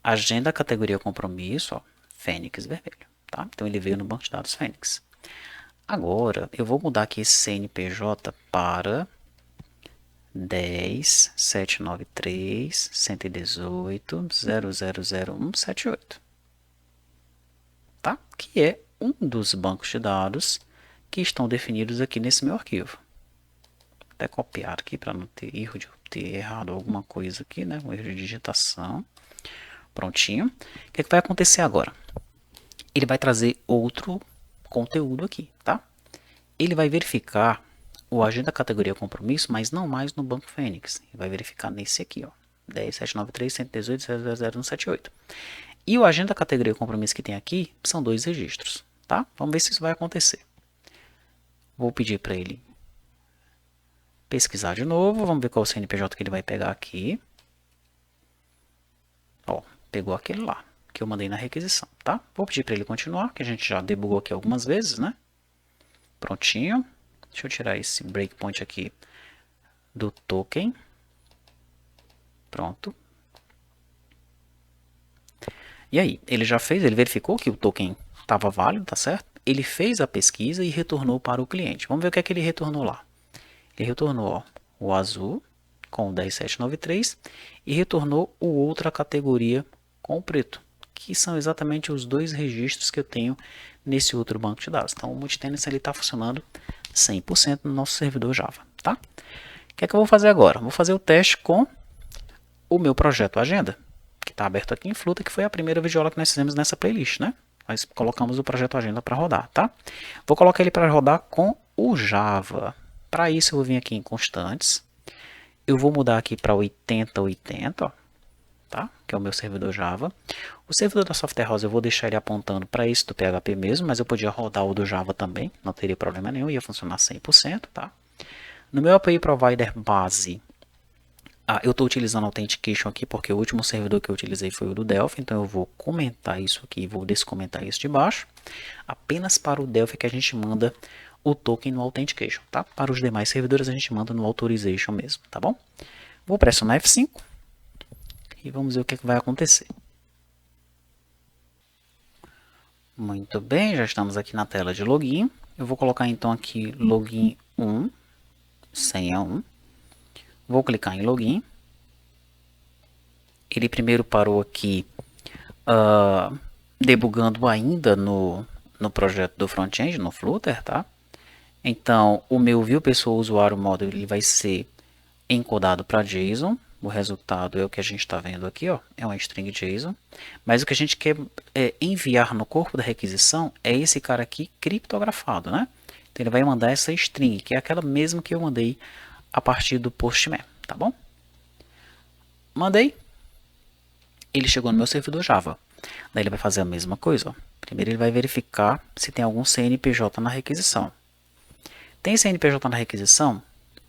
agenda categoria compromisso, ó, Fênix vermelho, tá? Então ele veio no banco de dados Fênix. Agora eu vou mudar aqui esse CNPJ para 10.793.118.000.178, tá? Que é um dos bancos de dados que estão definidos aqui nesse meu arquivo. Vou até copiar aqui para não ter erro de ter errado alguma coisa aqui, né? Um erro de digitação. Prontinho. O que vai acontecer agora? Ele vai trazer outro conteúdo aqui, tá? Ele vai verificar o agenda categoria compromisso, mas não mais no banco Fênix. Ele vai verificar nesse aqui, ó, 10.793.118.000.178. E o agenda categoria compromisso que tem aqui são 2 registros, tá? Vamos ver se isso vai acontecer. Vou pedir para ele pesquisar de novo. Vamos ver qual o CNPJ que ele vai pegar aqui. Ó, pegou aquele lá que eu mandei na requisição, tá? Vou pedir para ele continuar, que a gente já debugou aqui algumas vezes, né? Prontinho. Deixa eu tirar esse breakpoint aqui do token. Pronto. E aí, ele já fez, ele verificou que o token estava válido, tá certo? Ele fez a pesquisa e retornou para o cliente. Vamos ver o que é que ele retornou lá. Ele retornou, ó, o azul com o 10.793 e retornou o outra categoria com o preto, que são exatamente os 2 registros que eu tenho nesse outro banco de dados. Então o multitenant está funcionando 100% no nosso servidor Java, tá? O que é que eu vou fazer agora? Vou fazer o teste com o meu projeto Agenda, que está aberto aqui em Flutter, que foi a primeira videoaula que nós fizemos nessa playlist, né? Nós colocamos o projeto Agenda para rodar, tá? Vou colocar ele para rodar com o Java. Para isso eu vou vir aqui em constantes. Eu vou mudar aqui para 8080, ó, tá? Que é o meu servidor Java. O servidor da Software House eu vou deixar ele apontando para esse do PHP mesmo, mas eu podia rodar o do Java também, não teria problema nenhum, ia funcionar 100%, tá? No meu API Provider base, eu estou utilizando Authentication aqui porque o último servidor que eu utilizei foi o do Delphi, então eu vou comentar isso aqui e vou descomentar isso de baixo. Apenas para o Delphi que a gente manda o token no Authentication, tá? Para os demais servidores a gente manda no Authorization mesmo, tá bom? Vou pressionar F5 e vamos ver o que é que vai acontecer. Muito bem, já estamos aqui na tela de login. Eu vou colocar então aqui login 1, senha 1. Vou clicar em login. Ele primeiro parou aqui debugando ainda no projeto do front-end, no Flutter, tá? Então, o meu view pessoa usuário model ele vai ser encodado para JSON. O resultado é o que a gente está vendo aqui, ó, é uma string JSON. Mas o que a gente quer enviar no corpo da requisição é esse cara aqui criptografado, né? Então ele vai mandar essa string, que é aquela mesma que eu mandei a partir do Postman, tá bom? Mandei. Ele chegou no meu servidor Java. Daí ele vai fazer a mesma coisa, ó. Primeiro ele vai verificar se tem algum CNPJ na requisição. Tem CNPJ na requisição?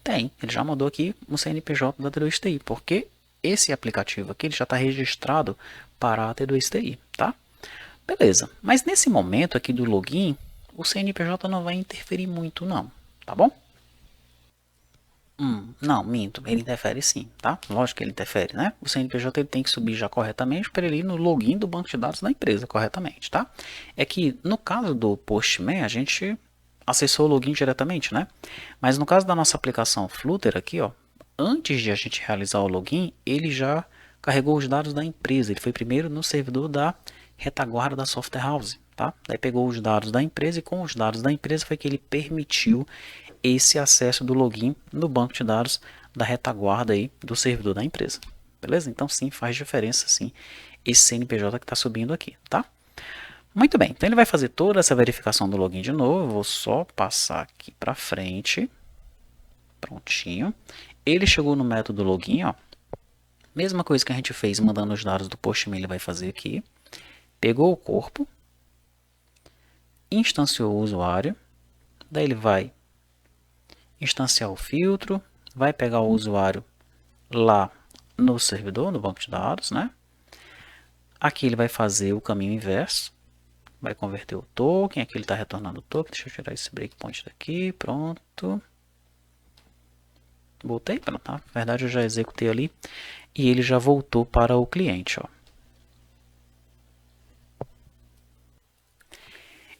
Tem, ele já mandou aqui um CNPJ da T2TI, porque esse aplicativo aqui ele já está registrado para a T2TI, tá? Beleza, mas nesse momento aqui do login, o CNPJ não vai interferir muito não, tá bom? Não, minto, ele interfere sim, tá? Lógico que ele interfere, né? O CNPJ ele tem que subir já corretamente para ele ir no login do banco de dados da empresa corretamente, tá? É que no caso do Postman, a gente acessou o login diretamente, né? Mas no caso da nossa aplicação Flutter aqui, ó, antes de a gente realizar o login, ele já carregou os dados da empresa. Ele foi primeiro no servidor da retaguarda da Software House, tá? Daí pegou os dados da empresa e com os dados da empresa foi que ele permitiu esse acesso do login no banco de dados da retaguarda aí do servidor da empresa. Beleza? Então sim, faz diferença sim esse CNPJ que está subindo aqui, tá? Muito bem, então ele vai fazer toda essa verificação do login de novo. Eu vou só passar aqui para frente. Prontinho. Ele chegou no método login, ó. Mesma coisa que a gente fez mandando os dados do Postman, ele vai fazer aqui. Pegou o corpo, instanciou o usuário, daí ele vai instanciar o filtro, vai pegar o usuário lá no servidor, no banco de dados, né? Aqui ele vai fazer o caminho inverso, vai converter o token, aqui ele está retornando o token, deixa eu tirar esse breakpoint daqui, pronto. Voltei, pronto, tá? Na verdade eu já executei ali e ele já voltou para o cliente, ó.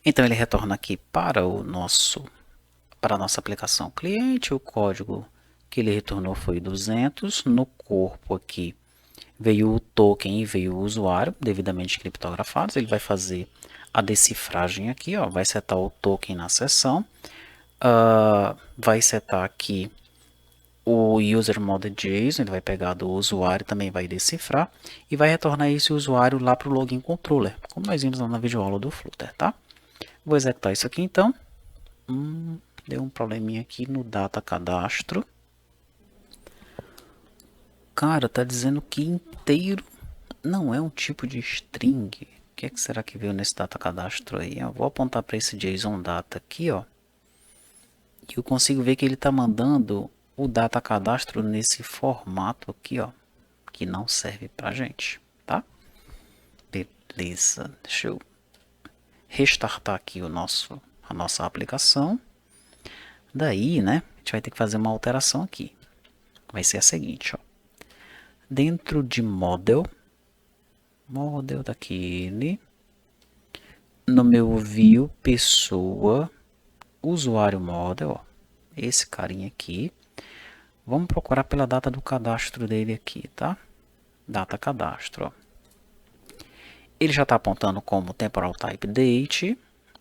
Então ele retorna aqui para a nossa aplicação cliente, o código que ele retornou foi 200, no corpo aqui veio o token e veio o usuário devidamente criptografados, ele vai fazer a decifragem aqui, ó, vai setar o token na seção, vai setar aqui o user model JSON, ele vai pegar do usuário, também vai decifrar e vai retornar esse usuário lá para o login controller, como nós vimos lá na videoaula do Flutter, tá? Vou executar isso aqui então. Deu um probleminha aqui no data cadastro. Cara, tá dizendo que inteiro não é um tipo de string. O que será que veio nesse data cadastro aí? Eu vou apontar para esse JSON data aqui, ó. E eu consigo ver que ele tá mandando o data cadastro nesse formato aqui, ó, que não serve pra gente, tá? Beleza, deixa eu restartar aqui a nossa aplicação. Daí, né, a gente vai ter que fazer uma alteração aqui. Vai ser a seguinte, ó. Dentro de model daquele, no meu view pessoa, usuário model, ó, esse carinha aqui. Vamos procurar pela data do cadastro dele aqui, tá? Data cadastro, ó. Ele já está apontando como temporal type date.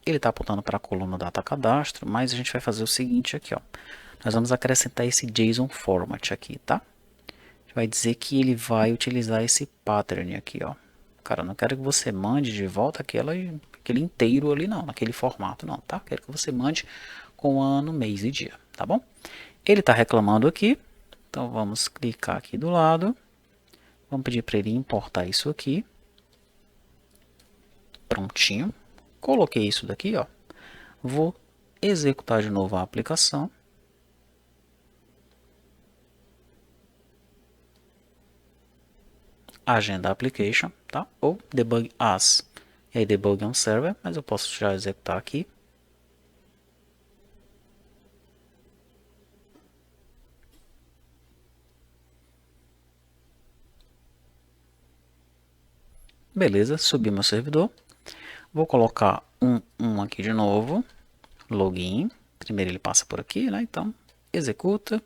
Ele está apontando para a coluna data cadastro, mas a gente vai fazer o seguinte aqui, ó. Nós vamos acrescentar esse JSON format aqui, tá? A gente vai dizer que ele vai utilizar esse pattern aqui, ó. Cara, eu não quero que você mande de volta aquele inteiro ali, não, naquele formato, não, tá? Quero que você mande com ano, mês e dia, tá bom? Ele está reclamando aqui, então vamos clicar aqui do lado. Vamos pedir para ele importar isso aqui. Prontinho. Coloquei isso daqui, ó. Vou executar de novo a aplicação. Agenda application, tá? Ou debug as. E aí debug on server, mas eu posso já executar aqui. Beleza, subi meu servidor. Vou colocar um aqui de novo. Login. Primeiro ele passa por aqui, né? Então, executa.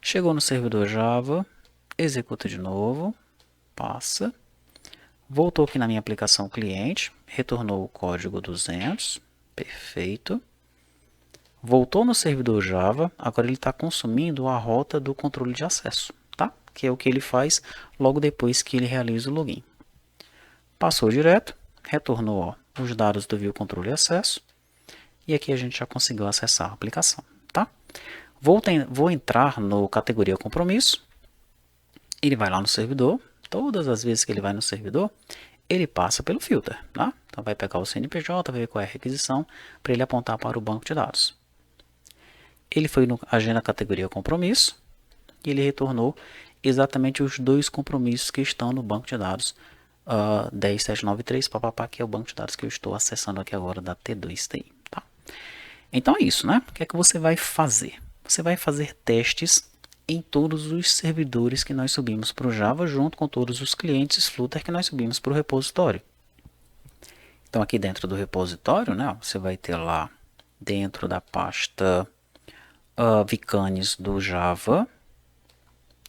Chegou no servidor Java. Executa de novo. Passa. Voltou aqui na minha aplicação cliente. Retornou o código 200. Perfeito. Voltou no servidor Java. Agora ele está consumindo a rota do controle de acesso, tá? Que é o que ele faz logo depois que ele realiza o login. Passou direto. Retornou, ó, os dados do view controle e acesso. E aqui a gente já conseguiu acessar a aplicação, tá? Vou entrar no categoria compromisso. Ele vai lá no servidor. Todas as vezes que ele vai no servidor, ele passa pelo filter, tá? Então vai pegar o CNPJ, ver qual é a requisição, para ele apontar para o banco de dados. Ele foi no agenda categoria compromisso e ele retornou exatamente os dois compromissos que estão no banco de dados 10793, papapá, que é o banco de dados que eu estou acessando aqui agora da T2TI, tá? Então é isso, né? O que é que você vai fazer? Você vai fazer testes em todos os servidores que nós subimos para o Java, junto com todos os clientes Flutter que nós subimos para o repositório. Então aqui dentro do repositório, né, você vai ter lá dentro da pasta Vcanes do Java,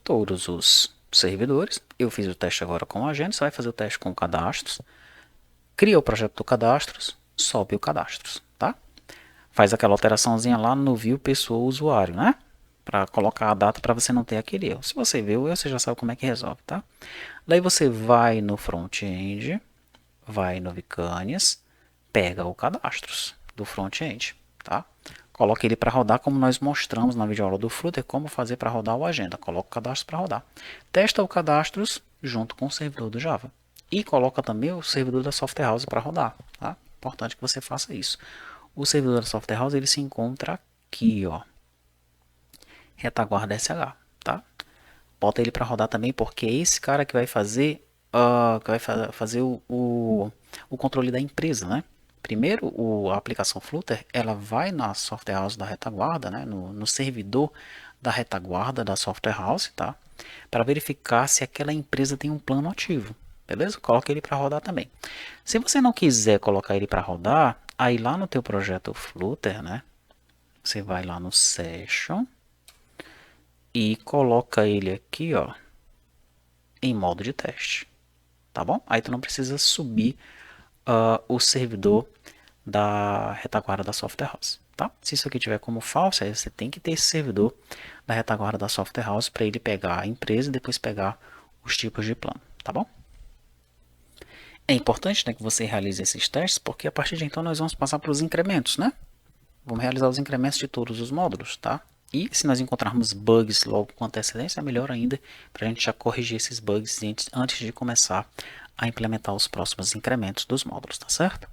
todos os servidores. Eu fiz o teste agora com a agenda, você vai fazer o teste com cadastros. Cria o projeto do cadastros, sobe o cadastro, tá? Faz aquela alteraçãozinha lá no view pessoa usuário, né? Para colocar a data para você não ter aquele erro. Se você viu o erro, você já sabe como é que resolve, tá? Daí você vai no front-end, vai no Vicanias, pega o cadastros do front-end, tá? Coloca ele para rodar como nós mostramos na videoaula do Flutter, como fazer para rodar o agenda. Coloca o cadastro para rodar. Testa o cadastros junto com o servidor do Java. E coloca também o servidor da Software House para rodar, tá? Importante que você faça isso. O servidor da Software House ele se encontra aqui, ó, retaguarda SH, tá? Bota ele para rodar também, porque é esse cara que vai fazer, fazer o controle da empresa, né? Primeiro, a aplicação Flutter, ela vai na Software House da retaguarda, né? No servidor da retaguarda da Software House, tá? Para verificar se aquela empresa tem um plano ativo, beleza? Coloca ele para rodar também. Se você não quiser colocar ele para rodar, aí lá no teu projeto Flutter, né? Você vai lá no Session e coloca ele aqui, ó, em modo de teste, tá bom? Aí tu não precisa subir o servidor da retaguarda da Software House, tá? Se isso aqui tiver como falso, aí você tem que ter esse servidor da retaguarda da Software House para ele pegar a empresa e depois pegar os tipos de plano, tá bom? É importante, né, que você realize esses testes, porque a partir de então nós vamos passar para os incrementos, né? Vamos realizar os incrementos de todos os módulos, tá? E se nós encontrarmos bugs logo com antecedência, é melhor ainda para a gente já corrigir esses bugs antes de começar a implementar os próximos incrementos dos módulos, tá certo?